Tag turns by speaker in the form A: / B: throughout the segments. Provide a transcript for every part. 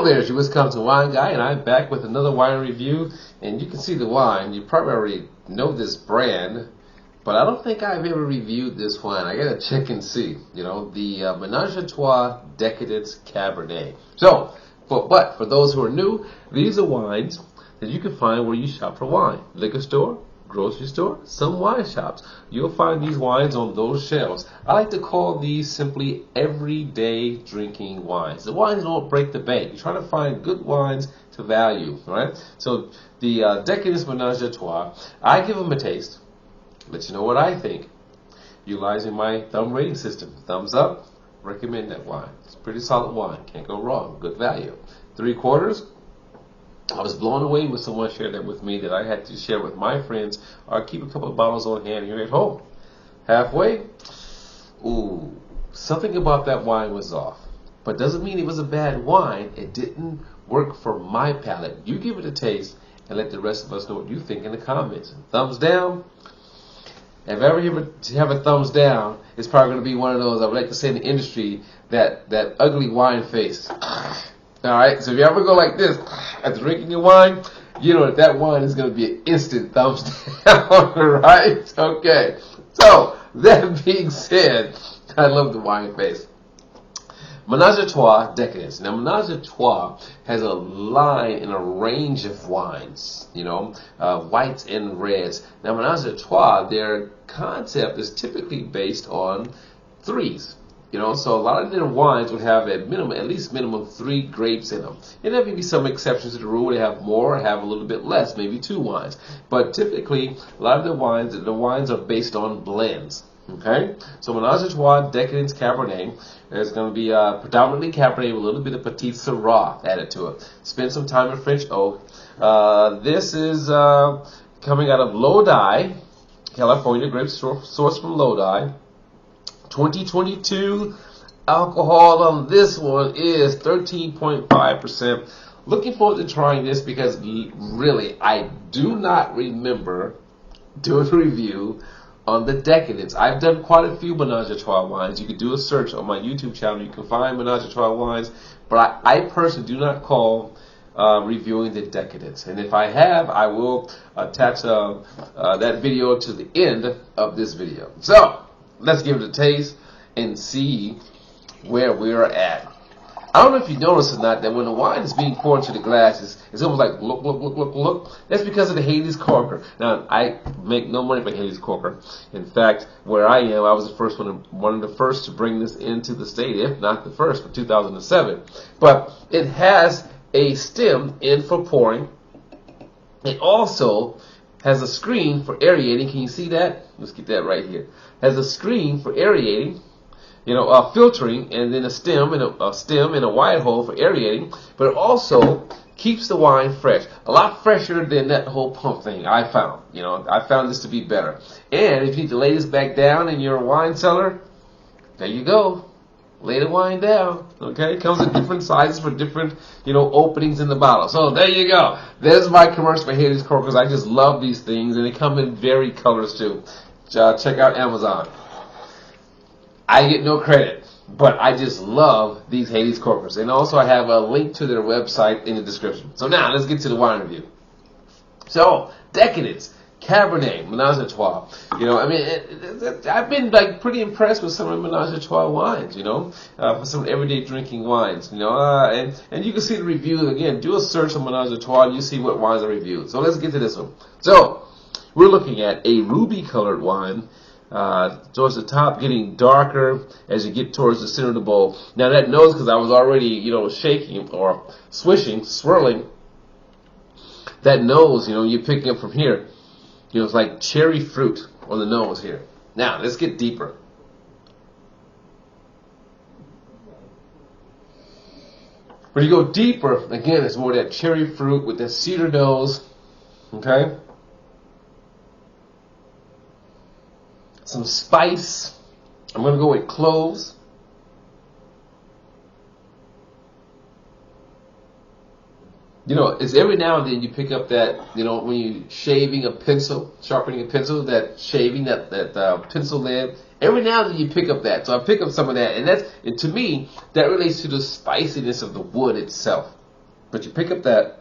A: there, it's your Wisconsin wine guy, and I'm back with another wine review. And you can see the wine. You probably already know this brand, but I don't think I've ever reviewed this wine. I gotta check and see. You know, the Menage Trois Decadence Cabernet. So, but for those who are new, these are wines that you can find where you shop for wine. Liquor store, grocery store, some wine shops. You'll find these wines on those shelves. I like to call these simply everyday drinking wines. The wines don't break the bank. You're trying to find good wines to value, right? So the Decadence Menage a Trois, I give them a taste, let you know what I think, utilizing my thumb rating system. Thumbs up, recommend that wine. It's a pretty solid wine, can't go wrong, good value. 3/4, I was blown away when someone shared that with me that I had to share with my friends or keep a couple of bottles on hand here at home. Halfway, ooh, something about that wine was off. But doesn't mean it was a bad wine. It didn't work for my palate. You give it a taste and let the rest of us know what you think in the comments. Thumbs down. If I ever have a thumbs down, it's probably going to be one of those, I would like to say in the industry, that ugly wine face. Alright, so if you ever go like this after drinking your wine, you know that wine is going to be an instant thumbs down, right? Okay, so that being said, I love the wine face. Menage a Trois Decadence. Now, Menage a Trois has a line and a range of wines, you know, whites and reds. Now, Menage a Trois, their concept is typically based on threes. You know, so a lot of their wines would have at least minimum 3 grapes in them. And there may be some exceptions to the rule. They have more, have a little bit less, maybe 2 wines. But typically, a lot of the wines are based on blends. Okay, so Menage a Trois Decadence Cabernet is going to be predominantly Cabernet with a little bit of Petite Sirah added to it. Spend some time in French oak. This is coming out of Lodi, California, grape sourced from Lodi. 2022 alcohol on this one is 13.5%. Looking forward to trying this because really I do not remember doing a review on the Decadence. I've done quite a few Menage a Trois wines. You can do a search on my YouTube channel. You can find Menage a Trois wines, but I personally do not call reviewing the Decadence. And if I have, I will attach that video to the end of this video. So let's give it a taste and see where we're at. I don't know if you noticed or not that when the wine is being poured into the glasses, it's almost like look, look, look, look, look. That's because of the Hades Corker. Now, I make no money from Hades Corker. In fact, where I am, I was one of the first to bring this into the state, if not the first, for 2007. But it has a stem in for pouring. It also has a screen for aerating. Can you see that? Let's get that right here. Has a screen for aerating, you know, filtering, and then a stem and a wide hole for aerating. But it also keeps the wine fresh, a lot fresher than that whole pump thing. I found, you know, I found this to be better. And if you need to lay this back down in your wine cellar, there you go. Lay the wine down, okay? It comes in different sizes for different, you know, openings in the bottle. So there you go. There's my commercial for Hades Corkers. I just love these things, and they come in varied colors too. Check out Amazon. I get no credit, but I just love these Hades Corkers. And also I have a link to their website in the description. So now let's get to the wine review. So, Decadence Cabernet Menage a Trois. You know, I mean, I've been like pretty impressed with some of the Menage a Trois wines. You know, for some everyday drinking wines. You know, and you can see the review again. Do a search on Menage a Trois, and you see what wines are reviewed. So let's get to this one. So we're looking at a ruby-colored wine. Towards the top, getting darker as you get towards the center of the bowl. Now that nose, because I was already, you know, shaking or swirling. That nose, you know, you're picking up from here. You know, it's like cherry fruit on the nose here. Now, let's get deeper. When you go deeper, again, it's more that cherry fruit with that cedar nose. Okay? Some spice. I'm going to go with cloves. You know, it's every now and then you pick up that, you know, when you're shaving a pencil, sharpening a pencil, that shaving, that pencil lead. Every now and then you pick up that. So I pick up some of that. And to me, that relates to the spiciness of the wood itself. But you pick up that.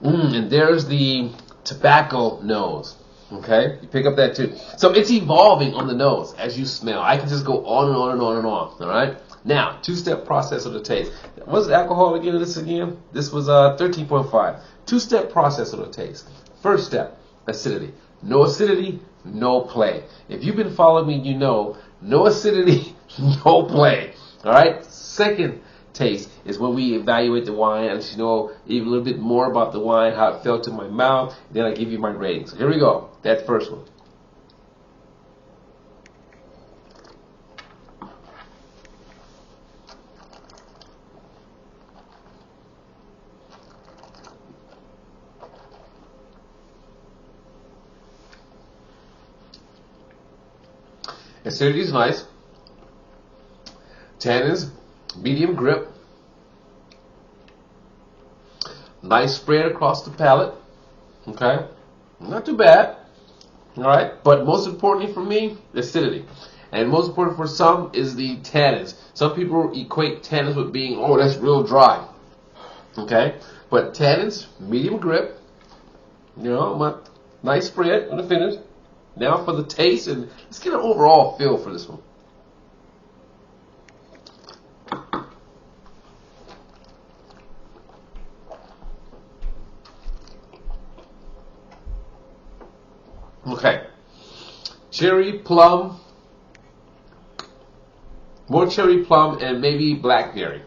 A: And there's the tobacco nose. Okay, you pick up that too. So it's evolving on the nose as you smell. I can just go on and on and on and on. All right. Now, two-step process of the taste. What's the alcohol again? This was 13.5. Two-step process of the taste. First step, acidity. No acidity, no play. If you've been following me, you know no acidity, no play. All right. Second taste is when we evaluate the wine and you know even a little bit more about the wine, how it felt in my mouth, then I give you my rating. So here we go. That first one. Acidity is nice. Tannins, medium grip. Nice spread across the palate. Okay. Not too bad. Alright. But most importantly for me, acidity. And most important for some is the tannins. Some people equate tannins with being, oh, that's real dry. Okay. But tannins, medium grip. You know, nice spread on the finish. Now for the taste, and let's get an overall feel for this one. Okay. Cherry, plum, more cherry, plum, and maybe blackberry.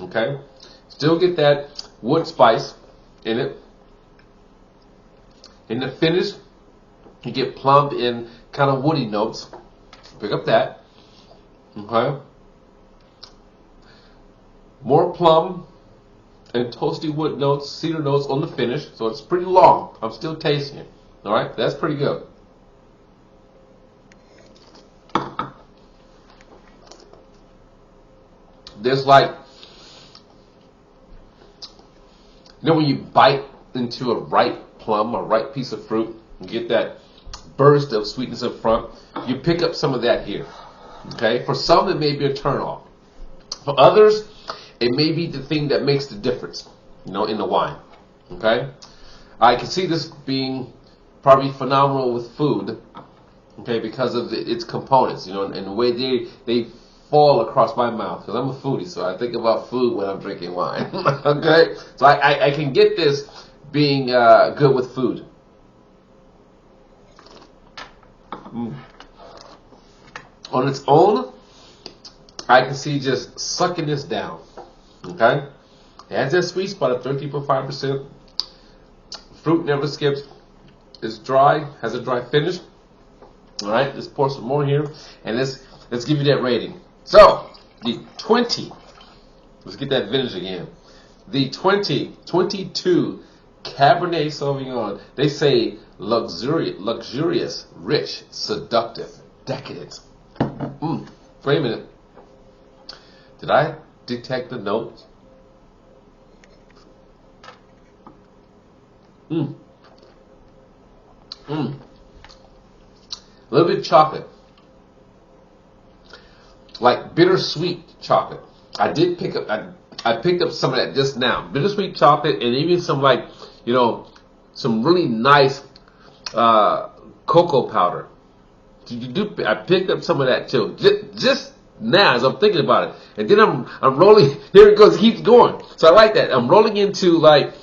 A: Okay. Still get that wood spice in it. In the finish, you get plum and kind of woody notes. Pick up that. Okay. More plum and toasty wood notes, cedar notes on the finish. So it's pretty long. I'm still tasting it. All right. That's pretty good. There's like, you know when you bite into a ripe plum, a ripe piece of fruit, you get that burst of sweetness up front. You pick up some of that here. Okay? For some, it may be a turn-off. For others, it may be the thing that makes the difference, you know, in the wine. Okay? I can see this being probably phenomenal with food, okay, because of its components, you know, and the way they fall across my mouth, because I'm a foodie, so I think about food when I'm drinking wine. Okay? So I can get this being good with food. On its own, I can see just sucking this down. Okay? It has that sweet spot of 13.5%. Fruit never skips. It's dry, has a dry finish. Alright, let's pour some more here. And let's give you that rating. So, the 20, let's get that vintage again. The 2022 Cabernet Sauvignon, they say luxurious, rich, seductive, decadent. Wait a minute. Did I detect the notes? A little bit of chocolate. Like bittersweet chocolate. I did pick up, I picked up some of that just now. Bittersweet chocolate and even some like, you know, some really nice cocoa powder. I picked up some of that too. Just now as I'm thinking about it. And then I'm rolling, here it goes, it keeps going. So I like that. I'm rolling into like,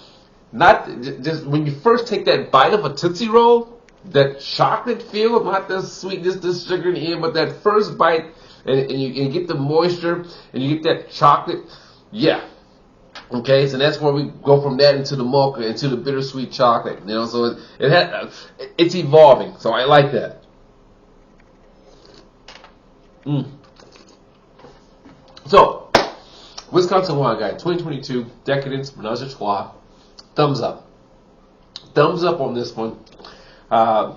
A: not just when you first take that bite of a Tootsie Roll, that chocolate feel, not the sweetness, the sugar in the end, but that first bite, and you get the moisture, and you get that chocolate, yeah. Okay, so that's where we go from that into the mocha, into the bittersweet chocolate. You know, so it's evolving. So I like that. So, Wisconsin Wine Guide 2022 Decadence Menage a Trois. Thumbs up. Thumbs up on this one. I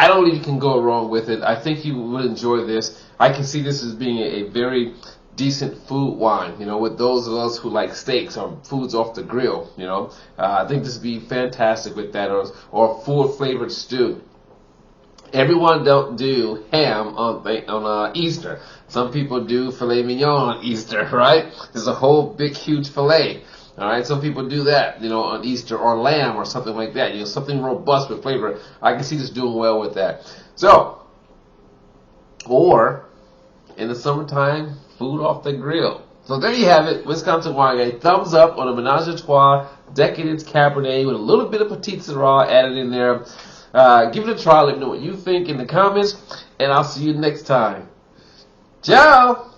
A: don't think you can go wrong with it. I think you would enjoy this. I can see this as being a very decent food wine, you know, with those of us who like steaks or foods off the grill, you know. I think this would be fantastic with that, or a full flavored stew. Everyone don't do ham on Easter. Some people do filet mignon on Easter, right? There's a whole big, huge filet. All right, some people do that, on Easter, or lamb or something like that. Something robust with flavor. I can see this doing well with that. So, or in the summertime, food off the grill. So there you have it, Wisconsin Wine Guy. Thumbs up on a Menage a Trois Decadence Cabernet with a little bit of Petite Sirah added in there. Give it a try. Let me know what you think in the comments, and I'll see you next time. Ciao!